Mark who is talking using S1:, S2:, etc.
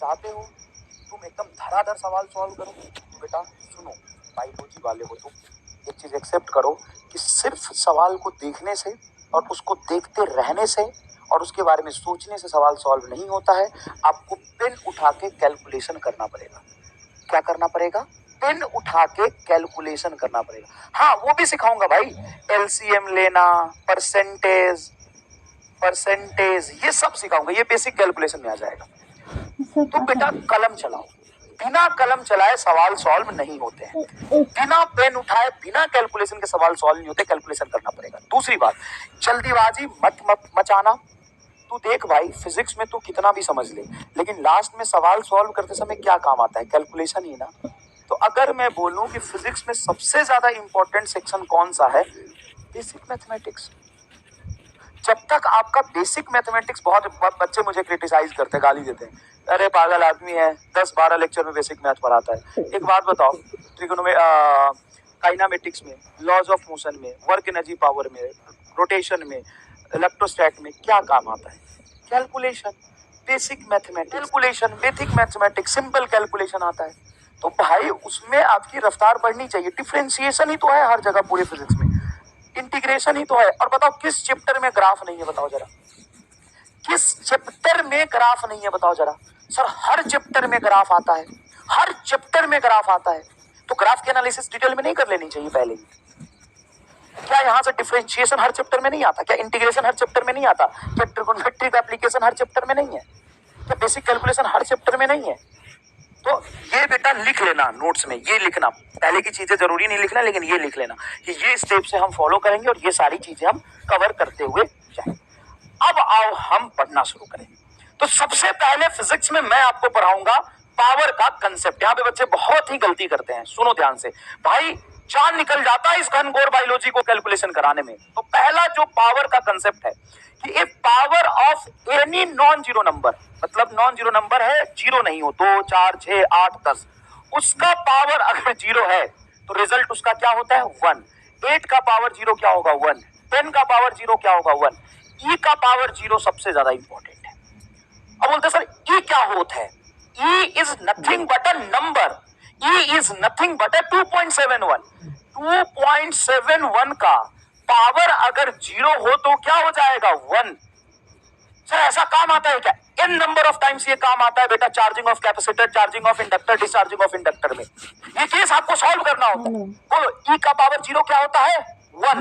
S1: चाहते हो तुम एकदम धड़ाधड़ सवाल सॉल्व करो तो बेटा सुनो, बायोलॉजी वाले हो तुम, एक चीज एक्सेप्ट करो कि सिर्फ सवाल को देखने से और उसको देखते रहने से और उसके बारे में सोचने से सवाल सॉल्व नहीं होता है। आपको पेन उठा के कैलकुलेशन करना पड़ेगा। क्या करना पड़ेगा? पेन उठा के कैलकुलेशन करना पड़ेगा। हाँ, वो भी सिखाऊंगा भाई, एलसीएम लेना, परसेंटेज ये सब सिखाऊंगा, ये बेसिक कैलकुलेशन में आ जाएगा। तो बेटा कलम चलाओ, बिना कलम चलाए सवाल सॉल्व नहीं होते हैं, बिना पेन उठाए बिना कैलकुलेशन के सवाल सॉल्व नहीं होते, कैलकुलेशन करना पड़ेगा। दूसरी बात, जल्दीबाजी मत मचाना। तू देख भाई, फिजिक्स में तू कितना भी समझ ले, लेकिन लास्ट में सवाल सॉल्व करते समय क्या काम आता है? कैलकुलेशन ही ना। तो अगर मैं बोलूं कि फिजिक्स में सबसे ज्यादा इंपॉर्टेंट सेक्शन कौन सा है? Basic mathematics. जब तक आपका बेसिक मैथमेटिक्स, बहुत बच्चे मुझे क्रिटिसाइज करते हैं, गाली देते हैं, अरे पागल आदमी है, 10-12 लेक्चर में बेसिक मैथ पढ़ाता है। एक बात बताओ, काइनामेटिक्स में, लॉज ऑफ मोशन में, वर्क एनर्जी पावर में, रोटेशन में, इलेक्ट्रोस्टैट में क्या काम आता है? Calculation. Basic mathematics calculation, basic mathematics simple calculation आता है। तो भाई उसमें आपकी रफ्तार बढ़नी चाहिए। डिफरेंशिएशन ही तो है हर जगह पूरे फिजिक्स में, इंटीग्रेशन ही तो है। और बताओ किस चैप्टर में ग्राफ नहीं है? बताओ जरा, किस चैप्टर में ग्राफ नहीं है? बताओ जरा। सर हर चैप्टर में ग्राफ आता है, हर चैप्टर में ग्राफ आता है। तो ग्राफ की एनालिसिस डिटेल में नहीं कर लेनी चाहिए पहले ही? क्या यहाँ से डिफरेंशिएशन हर चैप्टर में नहीं आता? क्या इंटीग्रेशन हर चैप्टर में नहीं आता? क्या ट्रिगोनोमेट्री का एप्लीकेशन हर चैप्टर में नहीं है? क्या बेसिक कैलकुलेशन हर चैप्टर में नहीं है? तो ये बेटा लिख लेना नोट्स में, ये लिखना, पहले की चीजें जरूरी नहीं लिखना, लेकिन ये लिख लेना कि ये स्टेप से हम फॉलो करेंगे और ये सारी चीजें हम कवर करते हुए जाएंगे। अब आओ हम पढ़ना शुरू करें। तो सबसे पहले फिजिक्स में मैं आपको पढ़ाऊंगा पावर का कंसेप्ट। यहाँ पे बच्चे बहुत ही गलती करते हैं, सुनो ध्यान से भाई, जान निकल जाता है इस घनघोर बायोलॉजी को कैलकुलेशन कराने में। तो पहला जो पावर का कंसेप्ट है कि if power of any non zero number, मतलब नॉन जीरो नंबर है, जीरो नहीं हो, 2, 4, 6, 8, 10, उसका पावर अगर जीरो है तो रिजल्ट उसका क्या होता है? 1। 8 का पावर जीरो क्या होगा? 1। 10 का पावर जीरो क्या होगा? 1। ई का पावर जीरो सबसे ज्यादा इंपॉर्टेंट है। अब बोलते सर ई क्या होता है? E is nothing but a number, E is nothing but a 2.71। 2.71 का पावर अगर जीरो हो तो क्या हो जाएगा? 1। सर ऐसा काम आता है क्या? n नंबर ऑफ टाइम्स ये काम आता है बेटा, charging of capacitor, charging of inductor, discharging of inductor में। ये केस आपको सॉल्व करना होता है। बोलो ई का पावर जीरो क्या होता है? 1।